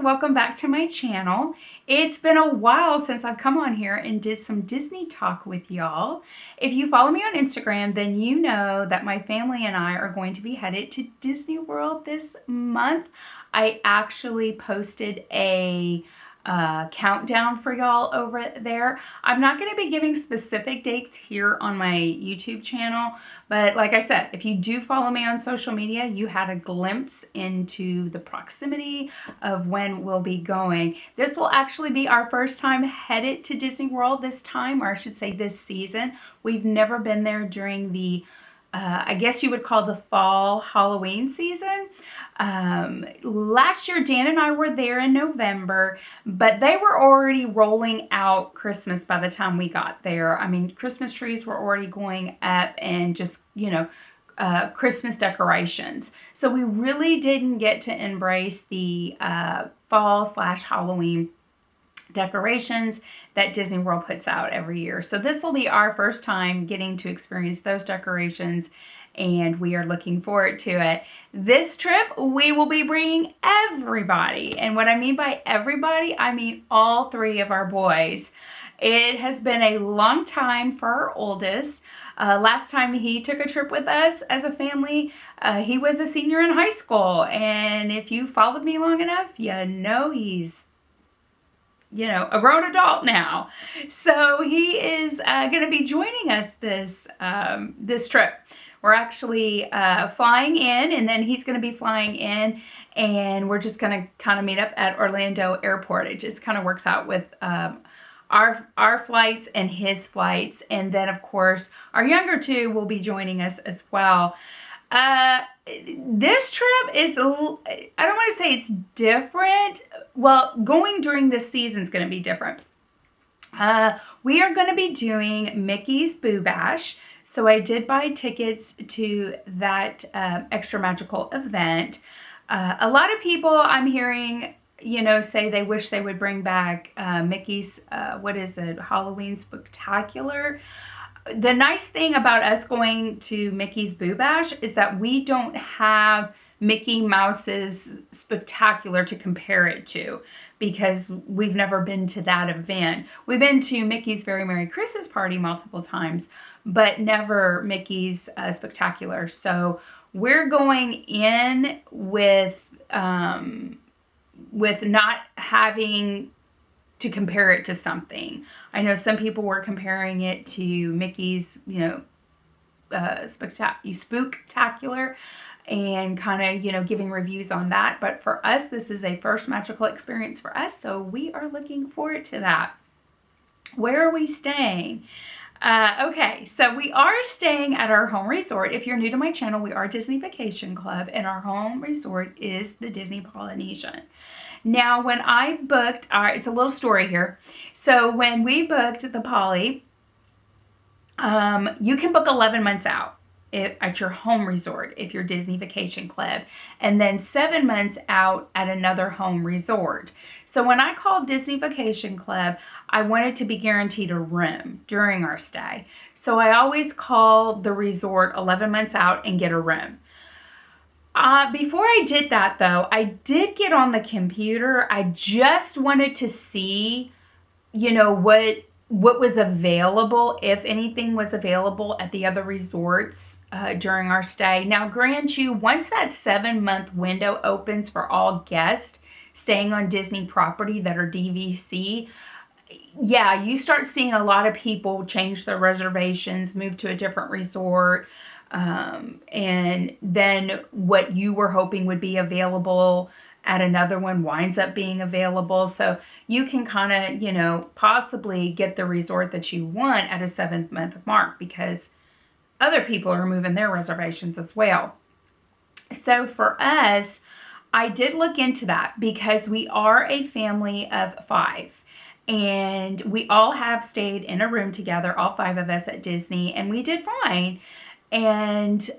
Welcome back to my channel. It's been a while since I've come on here and did some Disney talk with y'all. If you follow me on Instagram, then you know that my family and I are going to be headed to Disney World this month. I actually posted a countdown for y'all over there. I'm not going to be giving specific dates here on my YouTube channel, but like I said, if you do follow me on social media, you had a glimpse into the proximity of when we'll be going. This will actually be our first time headed to Disney World this time, or I should say this season. We've never been there during the I guess you would call the fall Halloween season. Last year, Dan and I were there in November, but they were already rolling out Christmas by the time we got there. I mean, Christmas trees were already going up and just, Christmas decorations. So we really didn't get to embrace the fall/Halloween decorations that Disney World puts out every year. So this will be our first time getting to experience those decorations, and we are looking forward to it. This trip, we will be bringing everybody. And what I mean by everybody, I mean all three of our boys. It has been a long time for our oldest. Last time he took a trip with us as a family, he was a senior in high school. And if you followed me long enough, you know he's a grown adult now. So he is going to be joining us this trip. We're actually flying in, and then he's going to be flying in, and we're just going to kind of meet up at Orlando Airport. It just kind of works out with our flights and his flights. And then, of course, our younger two will be joining us as well. This trip is, I don't want to say it's different. Well, going during this season is going to be different. We are going to be doing Mickey's Boo Bash. So I did buy tickets to that extra magical event. A lot of people I'm hearing, say they wish they would bring back Mickey's, Halloween Spectacular. The nice thing about us going to Mickey's Boo Bash is that we don't have Mickey Mouse's Spectacular to compare it to, because we've never been to that event. We've been to Mickey's Very Merry Christmas Party multiple times, but never Mickey's Spectacular. So we're going in with not having to compare it to something. I know some people were comparing it to Mickey's, Spooktacular, and kind of, giving reviews on that. But for us, this is a first magical experience for us, so we are looking forward to that. Where are we staying? Okay, so we are staying at our home resort. If you're new to my channel, we are Disney Vacation Club, and our home resort is the Disney Polynesian. Now, when I booked it's a little story here. So when we booked the Poly, you can book 11 months out at your home resort if you're Disney Vacation Club, and then 7 months out at another home resort. So when I called Disney Vacation Club, I wanted to be guaranteed a room during our stay. So I always call the resort 11 months out and get a room. Before I did that, though, I did get on the computer. I just wanted to see, what was available, if anything was available at the other resorts during our stay. Now, grant you, once that 7-month window opens for all guests staying on Disney property that are DVC, yeah, you start seeing a lot of people change their reservations, move to a different resort, and then what you were hoping would be available at another one winds up being available. So you can kind of, possibly get the resort that you want at a 7-month mark, because other people are moving their reservations as well. So for us, I did look into that because we are a family of 5. And we all have stayed in a room together, all 5 of us at Disney, and we did fine. And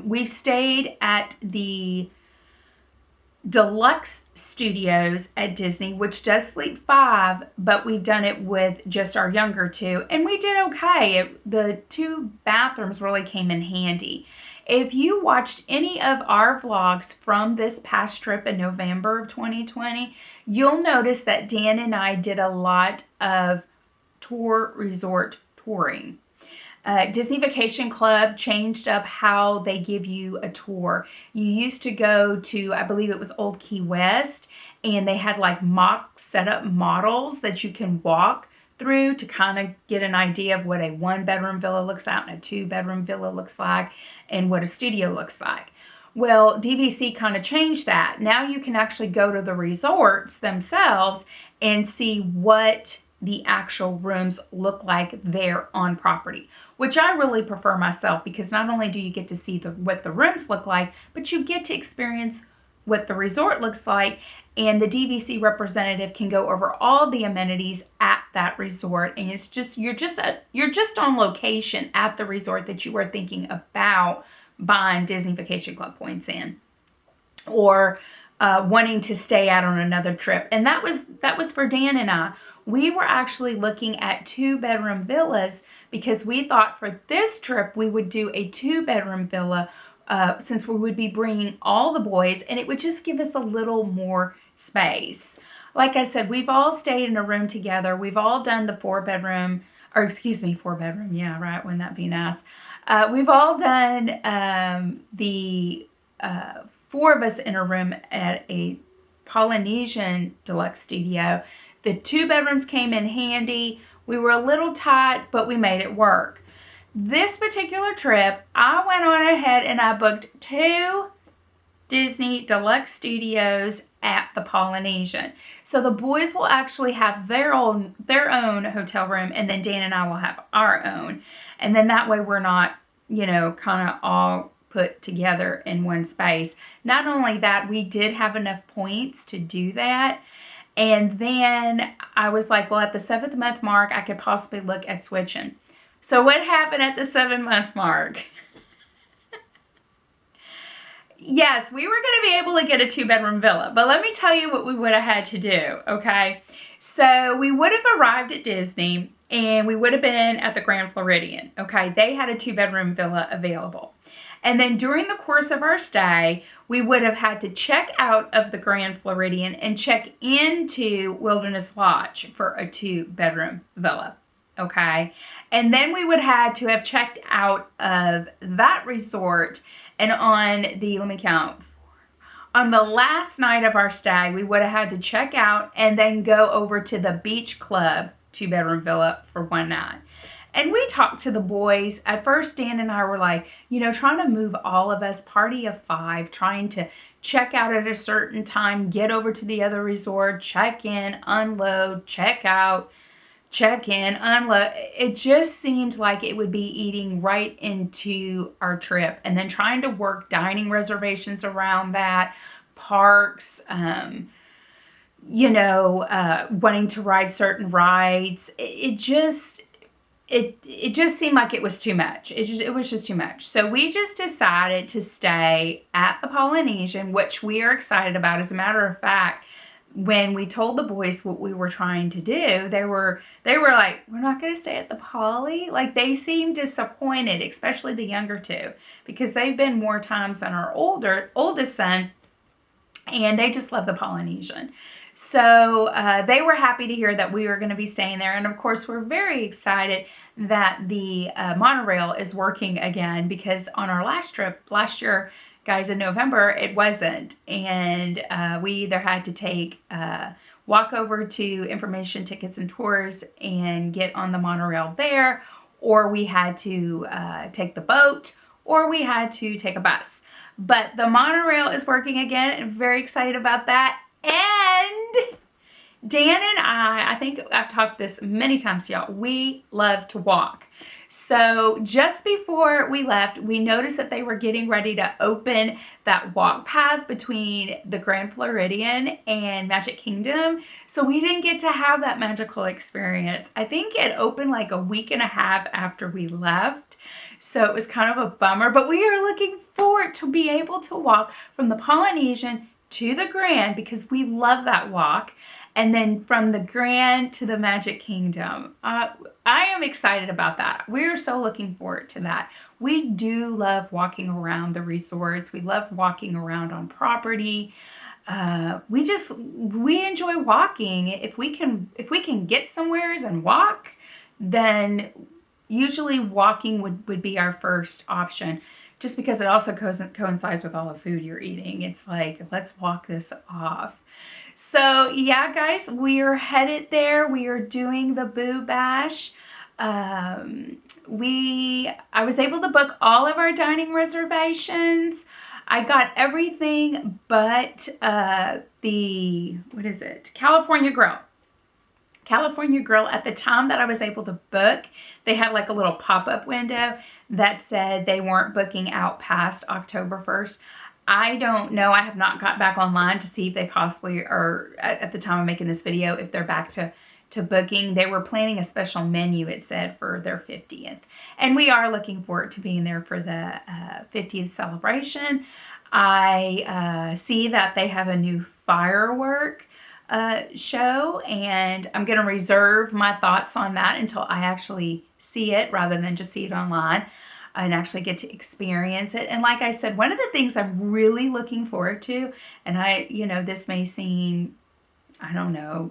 we've stayed at the deluxe studios at Disney, which does sleep 5, but we've done it with just our younger 2, and we did okay. The 2 bathrooms really came in handy. If you watched any of our vlogs from this past trip in November of 2020, you'll notice that Dan and I did a lot of resort touring. Disney Vacation Club changed up how they give you a tour. You used to go to, I believe it was Old Key West, and they had like mock setup models that you can walk through to kind of get an idea of what a 1-bedroom villa looks like and a 2-bedroom villa looks like and what a studio looks like. Well, DVC kind of changed that. Now you can actually go to the resorts themselves and see what the actual rooms look like there on property, which I really prefer myself, because not only do you get to see what the rooms look like, but you get to experience what the resort looks like, and the DVC representative can go over all the amenities at that resort, and it's just you're just on location at the resort that you are thinking about buying Disney Vacation Club points in, or wanting to stay out on another trip. And that was for Dan and I. We were actually looking at 2-bedroom villas because we thought for this trip we would do a 2-bedroom villa since we would be bringing all the boys, and it would just give us a little more space. Like I said, we've all stayed in a room together. We've all done the 4-bedroom, or excuse me, 4-bedroom. Yeah, right. Wouldn't that be nice? We've all done the 4 of us in a room at a Polynesian deluxe studio. The 2 bedrooms came in handy. We were a little tight, but we made it work. This particular trip, I went on ahead and I booked 2 Disney deluxe studios at the Polynesian. So the boys will actually have their own hotel room, and then Dan and I will have our own. And then that way we're not, kind of all put together in one space. Not only that, we did have enough points to do that. And then I was like, well, at the 7th month mark, I could possibly look at switching. So what happened at the 7-month mark? Yes, we were going to be able to get a 2-bedroom villa, but let me tell you what we would have had to do, okay? So we would have arrived at Disney, and we would have been at the Grand Floridian, okay? They had a 2-bedroom villa available. And then during the course of our stay, we would have had to check out of the Grand Floridian and check into Wilderness Lodge for a 2-bedroom villa, okay? And then we would have to have checked out of that resort, and on the last night of our stay, we would have had to check out and then go over to the Beach Club 2-bedroom villa for one night. And we talked to the boys. At first, Dan and I were like, trying to move all of us, party of 5, trying to check out at a certain time, get over to the other resort, check in, unload, check out, check in, unload. It just seemed like it would be eating right into our trip. And then trying to work dining reservations around that, parks, wanting to ride certain rides. It just seemed like it was too much. It was just too much. So we just decided to stay at the Polynesian, which we are excited about. As a matter of fact, when we told the boys what we were trying to do, they were like, we're not going to stay at the Poly. Like, they seemed disappointed, especially the younger 2, because they've been more times than our oldest son, and they just love the Polynesian. So they were happy to hear that we were going to be staying there. And of course, we're very excited that the monorail is working again, because on our last trip last year, guys, in November, it wasn't. And we either had to walk over to Information Tickets and Tours and get on the monorail there, or we had to take the boat, or we had to take a bus. But the monorail is working again, and very excited about that. And Dan and I think I've talked this many times to y'all, we love to walk. So just before we left, we noticed that they were getting ready to open that walk path between the Grand Floridian and Magic Kingdom. So we didn't get to have that magical experience. I think it opened like a week and a half after we left. So it was kind of a bummer, but we are looking forward to be able to walk from the Polynesian to the Grand because we love that walk. And then from the Grand to the Magic Kingdom. I am excited about that. We're so looking forward to that. We do love walking around the resorts. We love walking around on property. We enjoy walking. If we can get somewheres and walk, then usually walking would be our first option, just because it also coincides with all the food you're eating. It's like, let's walk this off. So yeah, guys, we are headed there. We are doing the Boo Bash. I was able to book all of our dining reservations. I got everything but California Grill. California Grill, at the time that I was able to book, they had like a little pop-up window that said they weren't booking out past October 1st. I don't know. I have not got back online to see if they possibly are, at the time of making this video, if they're back to booking. They were planning a special menu, it said, for their 50th. And we are looking forward to being there for the 50th celebration. I see that they have a new firework show, and I'm going to reserve my thoughts on that until I actually see it rather than just see it online and actually get to experience it. And like I said, one of the things I'm really looking forward to, and this may seem, I don't know,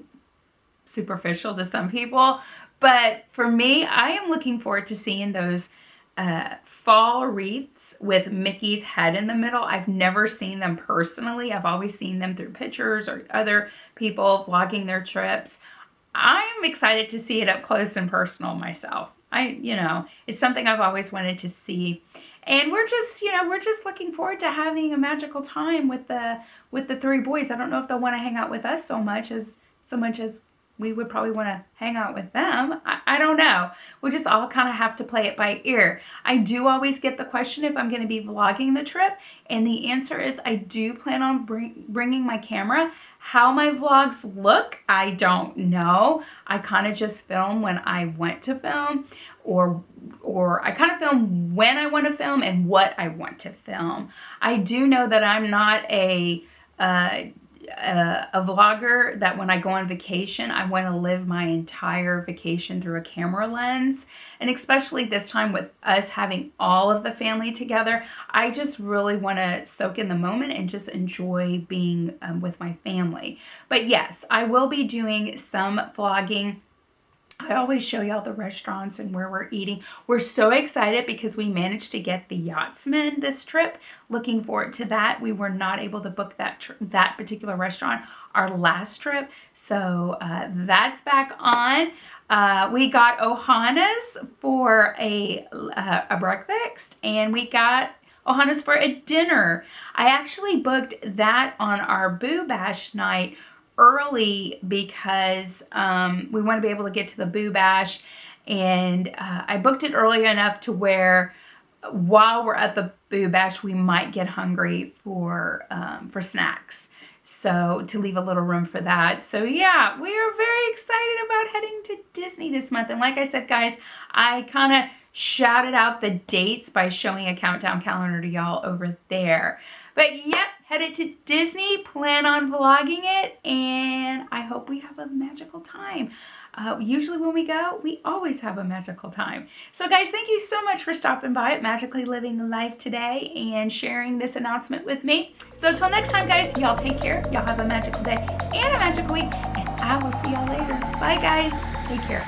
superficial to some people, but for me, I am looking forward to seeing those fall wreaths with Mickey's head in the middle. I've never seen them personally. I've always seen them through pictures or other people vlogging their trips. I'm excited to see it up close and personal myself. It's something I've always wanted to see. And we're just looking forward to having a magical time with the three boys. I don't know if they'll want to hang out with us so much as we would probably want to hang out with them. I don't know. We'll just all kind of have to play it by ear. I do always get the question if I'm going to be vlogging the trip, and the answer is I do plan on bringing my camera. How my vlogs look, I don't know. I kind of just film when I want to film, or I kind of film when I want to film and what I want to film. I do know that I'm not a vlogger that when I go on vacation, I want to live my entire vacation through a camera lens. And especially this time with us having all of the family together, I just really want to soak in the moment and just enjoy being with my family. But yes, I will be doing some vlogging. I always show y'all the restaurants and where we're eating. We're so excited because we managed to get the Yachtsman this trip. Looking forward to that. We were not able to book that particular restaurant our last trip. So that's back on. We got Ohana's for a breakfast, and we got Ohana's for a dinner. I actually booked that on our Boo Bash night early because we want to be able to get to the Boo Bash, and I booked it early enough to where while we're at the Boo Bash we might get hungry for snacks, so to leave a little room for that. So yeah, we are very excited about heading to Disney this month. And like I said, guys, I kind of shouted out the dates by showing a countdown calendar to y'all over there. But yep, headed to Disney, plan on vlogging it, and I hope we have a magical time. Usually when we go, we always have a magical time. So guys, thank you so much for stopping by at Magically Living Life today and sharing this announcement with me. So until next time, guys, y'all take care. Y'all have a magical day and a magical week, and I will see y'all later. Bye, guys. Take care.